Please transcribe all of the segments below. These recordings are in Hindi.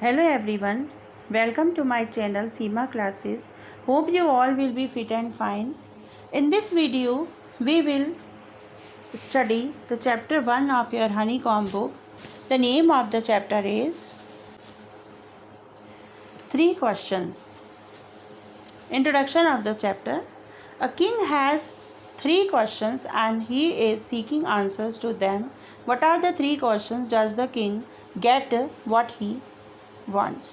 Hello everyone, welcome to my channel Seema Classes. Hope you all will be fit and fine. In this video, we will study the chapter 1 of your honeycomb book. The name of the chapter is 3 questions. Introduction of the chapter. A king has 3 questions and he is seeking answers to them. What are the 3 questions? Does the king get what he wants?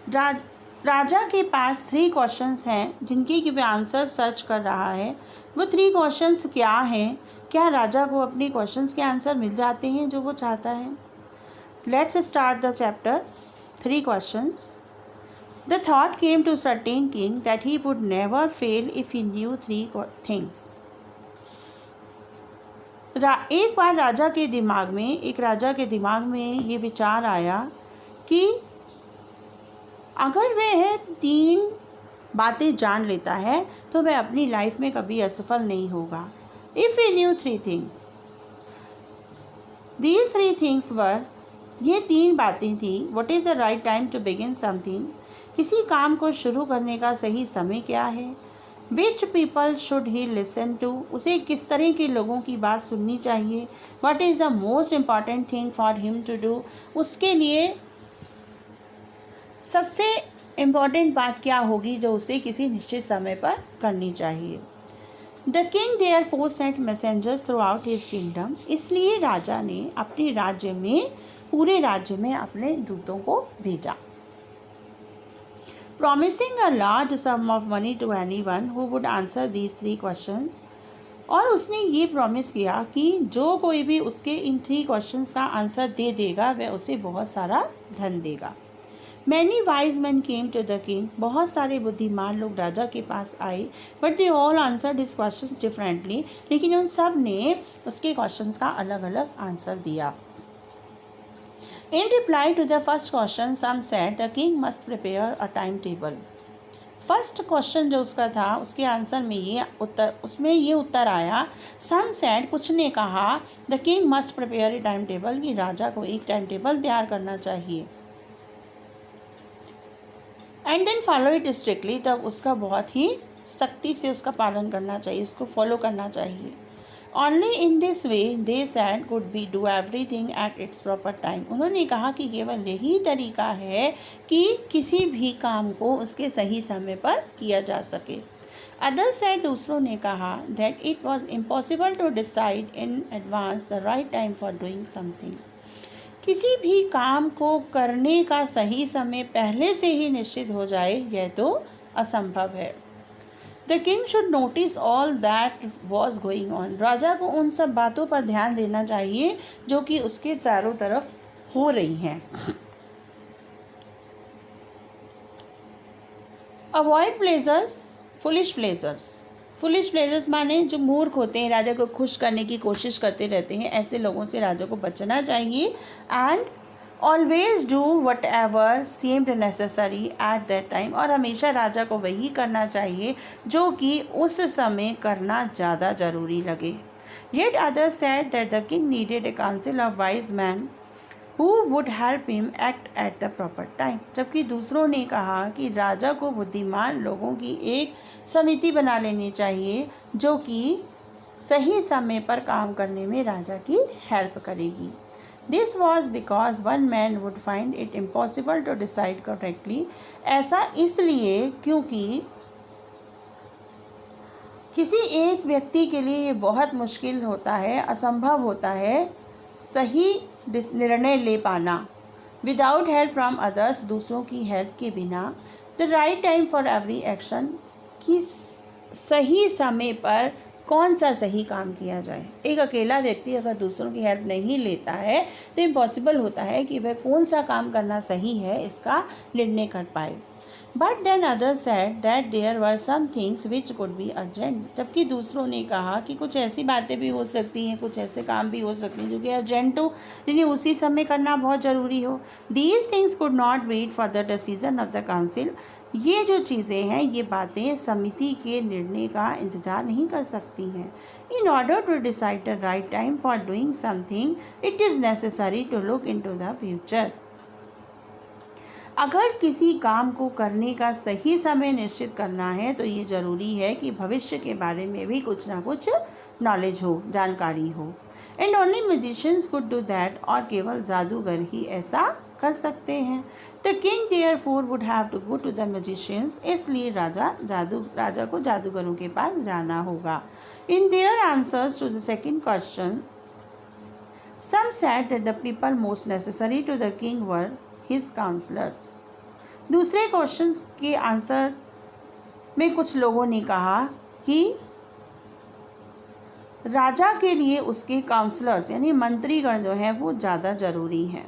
राजा के पास 3 क्वेश्चंस हैं जिनके कि वह आंसर सर्च कर रहा है। वो 3 क्वेश्चंस क्या हैं? क्या राजा को अपने क्वेश्चंस के आंसर मिल जाते हैं जो वो चाहता है? Let's start the chapter. 3 questions. The thought came to certain king that he would never fail if he knew 3 things. एक बार राजा के दिमाग में ये विचार आया कि अगर वह 3 बातें जान लेता है तो वह अपनी लाइफ में कभी असफल नहीं होगा. If he knew 3 things. These 3 things were, ये 3 बातें थी. What is the right time to begin something. किसी काम को शुरू करने का सही समय क्या है. Which people should he listen to. उसे किस तरह के लोगों की बात सुननी चाहिए. What is the most important thing for him to do. उसके लिए सबसे इम्पॉर्टेंट बात क्या होगी जो उसे किसी निश्चित समय पर करनी चाहिए. The king therefore sent messengers throughout his kingdom. इसलिए राजा ने अपने पूरे राज्य में अपने दूतों को भेजा. Promising a large sum of money to anyone who would answer these 3 questions. और उसने ये प्रॉमिस किया कि जो कोई भी उसके इन 3 क्वेश्चंस का आंसर दे देगा वह उसे बहुत सारा धन देगा. Many wise men came to the king. बहुत सारे बुद्धिमान लोग राजा के पास आए. But they all answered his questions differently. लेकिन उन सब ने उसके क्वेश्चंस का अलग अलग आंसर दिया. In reply to the first question some said the king must prepare a timetable. First question जो उसका था उसके आंसर में ये उत्तर आया. सम सेड, कुछ ने कहा, the king must prepare a timetable, कि राजा को एक टाइम टेबल तैयार करना चाहिए. And then follow it strictly, तब उसका बहुत ही सख्ती से उसका पालन करना चाहिए, उसको फॉलो करना चाहिए. Only in this way they sad could be do everything at its proper time. उन्होंने कहा कि केवल यही तरीका है कि किसी भी काम को उसके सही समय पर किया जा सके. अदर सैड, दूसरों ने कहा, that it was impossible to decide in advance the right time for doing something. किसी भी काम को करने का सही समय पहले से ही निश्चित हो जाए यह तो असंभव है. The king should notice all that was going on. राजा को उन सब बातों पर ध्यान देना चाहिए जो कि उसके चारों तरफ हो रही हैं. Avoid pleasures, foolish pleasures. Foolish pleasures माने जो मूर्ख होते हैं, राजा को खुश करने की कोशिश करते रहते हैं, ऐसे लोगों से राजा को बचना चाहिए. And always do what ever seemed necessary at that time. और हमेशा राजा को वही करना चाहिए जो कि उस समय करना ज़्यादा ज़रूरी लगे. Yet others said that the king needed A council of wise man who would help him act at the proper time. जबकि दूसरों ने कहा कि राजा को बुद्धिमान लोगों की एक समिति बना लेनी चाहिए जो कि सही समय पर काम करने में राजा की हेल्प करेगी. This was because one man would find it impossible to decide correctly. ऐसा इसलिए क्योंकि किसी एक व्यक्ति के लिए ये बहुत मुश्किल होता है, असंभव होता है सही निर्णय ले पाना. विदाउट हेल्प फ्रॉम अदर्स, दूसरों की हेल्प के बिना. The right time for every action, कि सही समय पर कौन सा सही काम किया जाए. एक अकेला व्यक्ति अगर दूसरों की हेल्प नहीं लेता है तो इम्पॉसिबल होता है कि वह कौन सा काम करना सही है इसका निर्णय कर पाए. But then others said that there were some things which could be urgent, जबकि दूसरों ने कहा कि कुछ ऐसी बातें भी हो सकती हैं, कुछ ऐसे काम भी हो सकते हैं जो कि अर्जेंट हो, यानी उसी समय करना बहुत ज़रूरी हो। These things could not wait for the decision of the council, ये जो चीज़ें हैं, ये बातें समिति के निर्णय का इंतज़ार नहीं कर सकती हैं। In order to decide the right time for doing something it is necessary to look into the future. अगर किसी काम को करने का सही समय निश्चित करना है तो ये ज़रूरी है कि भविष्य के बारे में भी कुछ ना कुछ नॉलेज हो, जानकारी हो। And only magicians could do that, और केवल जादूगर ही ऐसा कर सकते हैं। The king therefore would have to go to the magicians, इसलिए राजा को जादूगरों के पास जाना होगा। In their answers to the second question some said that the people most necessary to the king were his counsellors. दूसरे क्वेश्चन के आंसर में कुछ लोगों ने कहा कि राजा के लिए उसके काउंसलर्स यानी मंत्रीगण जो हैं वो ज़्यादा ज़रूरी हैं।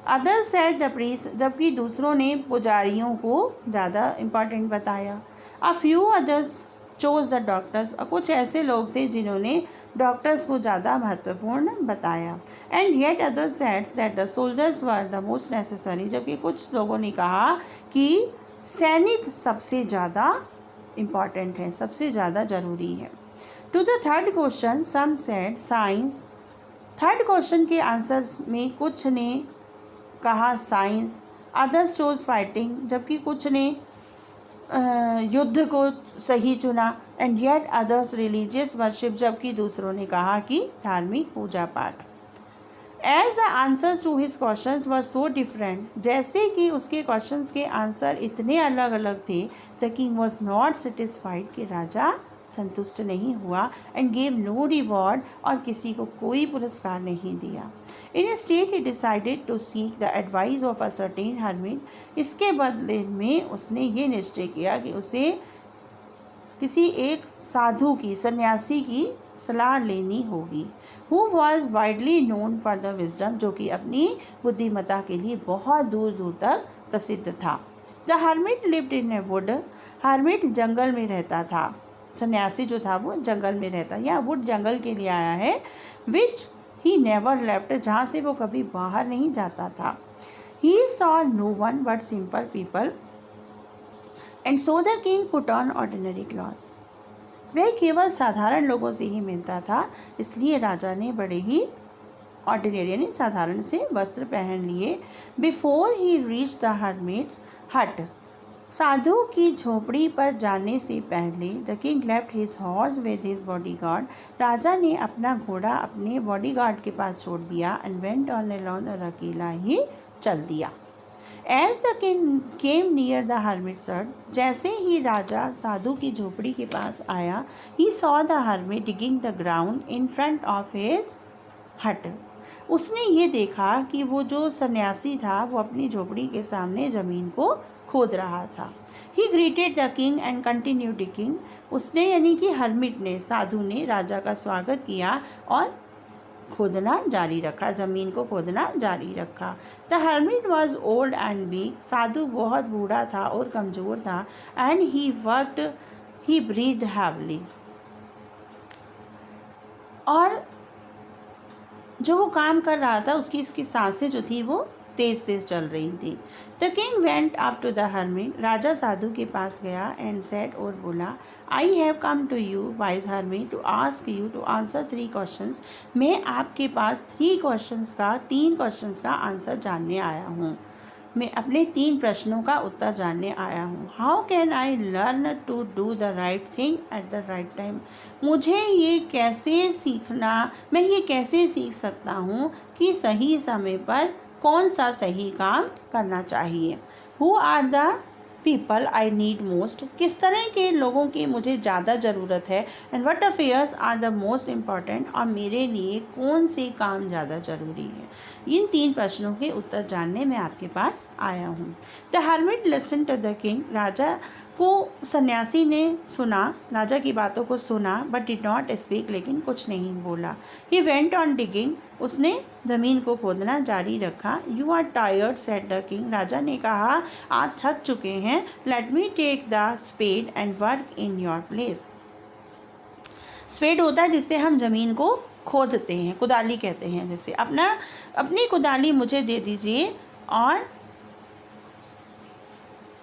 अदर सेड द प्रीस्ट, जबकि दूसरों ने पुजारियों को ज़्यादा इम्पॉर्टेंट बताया। A few others chose the doctors, कुछ ऐसे लोग थे जिन्होंने डॉक्टर्स को ज़्यादा महत्वपूर्ण बताया। And yet others said that the soldiers were the most necessary, जबकि कुछ लोगों ने कहा कि सैनिक सबसे ज़्यादा इम्पॉर्टेंट है, सबसे ज़्यादा ज़रूरी है। To the third question some said science, third question के आंसर में कुछ ने कहा साइंस। अदर्स चोज फाइटिंग, जबकि कुछ ने युद्ध को सही चुना। And yet others religious worship, जबकि दूसरों ने कहा कि धार्मिक पूजा पाठ। As the answers to his questions were so different, जैसे कि उसके क्वेश्चंस के आंसर इतने अलग अलग थे, the king was not satisfied, कि राजा संतुष्ट नहीं हुआ। एंड गेव नो रिवॉर्ड, और किसी को कोई पुरस्कार नहीं दिया। Instead he decided to seek the advice of a certain hermit, इसके बदले में उसने ये निश्चय किया कि उसे किसी एक साधु की, सन्यासी की सलाह लेनी होगी। Who was widely known for the wisdom, जो कि अपनी बुद्धिमत्ता के लिए बहुत दूर दूर तक प्रसिद्ध था। The hermit lived in a wood, hermit जंगल में रहता था, सन्यासी जो था वो जंगल में रहता, या वुड जंगल के लिए आया है। विच ही नेवर लेफ्ट, जहाँ से वो कभी बाहर नहीं जाता था। He saw no one but simple people, and so the king put on ordinary clothes, वह केवल साधारण लोगों से ही मिलता था, इसलिए राजा ने बड़े ही ऑर्डिनरी यानी साधारण से वस्त्र पहन लिए। Before he reach the hermit's hut, साधु की झोपड़ी पर जाने से पहले the king left his horse with his bodyguard, राजा ने अपना घोड़ा अपने बॉडीगार्ड के पास छोड़ दिया। एंड वेंट ऑन अलोन, और अकेला ही चल दिया। As the king came near the hermit's, जैसे ही राजा साधु की झोपड़ी के पास आया, he saw the hermit digging the ground in front of his hut, उसने ये देखा कि वो जो सन्यासी था वो अपनी झोपड़ी के सामने ज़मीन को खोद रहा था। ही greeted the king and continue digging, उसने यानी कि हर्मिट ने, साधु ने राजा का स्वागत किया और खोदना जारी रखा, ज़मीन को खोदना जारी रखा। The hermit was old and weak, साधु बहुत बूढ़ा था और कमज़ोर था। And he worked, he breathe heavily, और जो वो काम कर रहा था उसकी इसकी सांसें जो थी वो तेज़ तेज़ चल रही थी। The king went up to the hermit, राजा साधु के पास गया। एंड सेड, और बोला, I have come to you wise hermit to ask you to answer 3 questions, मैं आपके पास 3 क्वेश्चंस का आंसर जानने आया हूँ, मैं अपने 3 प्रश्नों का उत्तर जानने आया हूँ। How can I learn to do the right thing at the right time, मैं ये कैसे सीख सकता हूँ कि सही समय पर कौन सा सही काम करना चाहिए। Who are the people I need most, किस तरह के लोगों की मुझे ज़्यादा ज़रूरत है। And what affairs are the most important, और मेरे लिए कौन से काम ज़्यादा ज़रूरी है। इन 3 प्रश्नों के उत्तर जानने मैं आपके पास आया हूँ। The hermit listen to the king, राजा को सन्यासी ने सुना, राजा की बातों को सुना, बट डिड नॉट स्पीक, लेकिन कुछ नहीं बोला। ही वेंट ऑन डिगिंग, उसने ज़मीन को खोदना जारी रखा। You are tired said the king, राजा ने कहा आप थक चुके हैं। Let me take the spade and work in your place. Spade होता है जिससे हम ज़मीन को खोदते हैं, कुदाली कहते हैं जिसे। अपनी कुदाली मुझे दे दीजिए और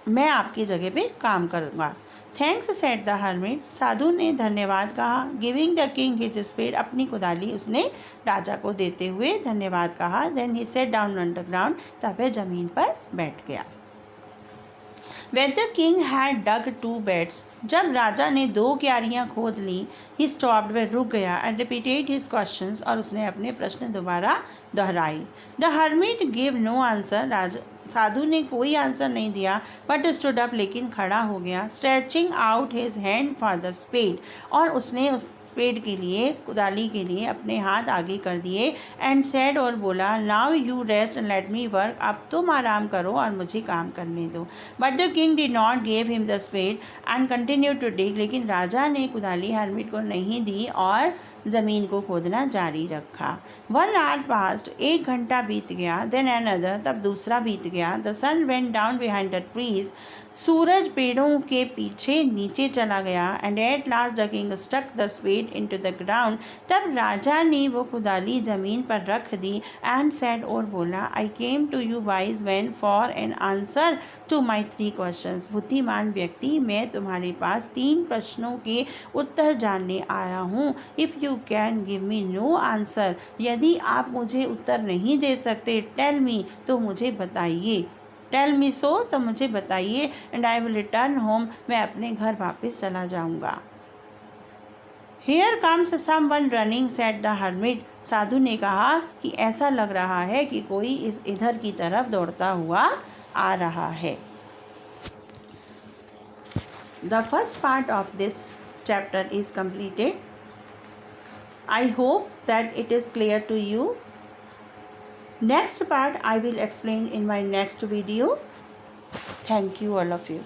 मैं आपकी जगह पे काम करूँगा। थैंक्स सेड द हर्मिट, साधु ने धन्यवाद कहा। Giving the king his spade, अपनी कुदाली उसने राजा को देते हुए धन्यवाद कहा। Then he sat down on the ground, तब वह ज़मीन पर बैठ गया। When the king had dug 2 beds, जब राजा ने 2 क्यारियाँ खोद ली, he stopped, वह रुक गया, and repeated his questions, और उसने अपने प्रश्न दोबारा दोहराई। The hermit gave no answer, साधु ने कोई आंसर नहीं दिया, बट stood up, लेकिन खड़ा हो गया, stretching out his hand for the spade, और उसने उस स्पेड के लिए, कुदाली के लिए अपने हाथ आगे कर दिए। एंड सेड, और बोला, now you rest and let me work, अब तुम आराम करो और मुझे काम करने दो। But the king did not give him the spade and continue to dig, लेकिन राजा ने कुदाली हर्मिट को नहीं दी और ज़मीन को खोदना जारी रखा। 1 hour passed, 1 घंटा बीत गया। देन अनदर, तब दूसरा बीत गया। The sun went down behind the trees, सूरज पेड़ों के पीछे नीचे चला गया। And at last the king stuck the spade into the ground, तब राजा ने वो कुदाली ज़मीन पर रख दी। एंड सेड, और बोला, I came to you wise man for an answer to my 3 questions, बुद्धिमान व्यक्ति, मैं तुम्हारे पास 3 प्रश्नों के उत्तर जानने आया हूँ। If you can give me know answer, यदि आप मुझे उत्तर नहीं दे सकते, टेल मी, तो मुझे बताइए। टेल मी सो, तो मुझे बताइए। And I will return home, मैं अपने घर वापस चला जाऊँगा। Here comes someone running, said the hermit, साधु ने कहा कि ऐसा लग रहा है कि कोई इधर की तरफ दौड़ता हुआ आ रहा है। The first part of this chapter is completed. I hope that it is clear to you. Next part I will explain in my next video. Thank you all of you.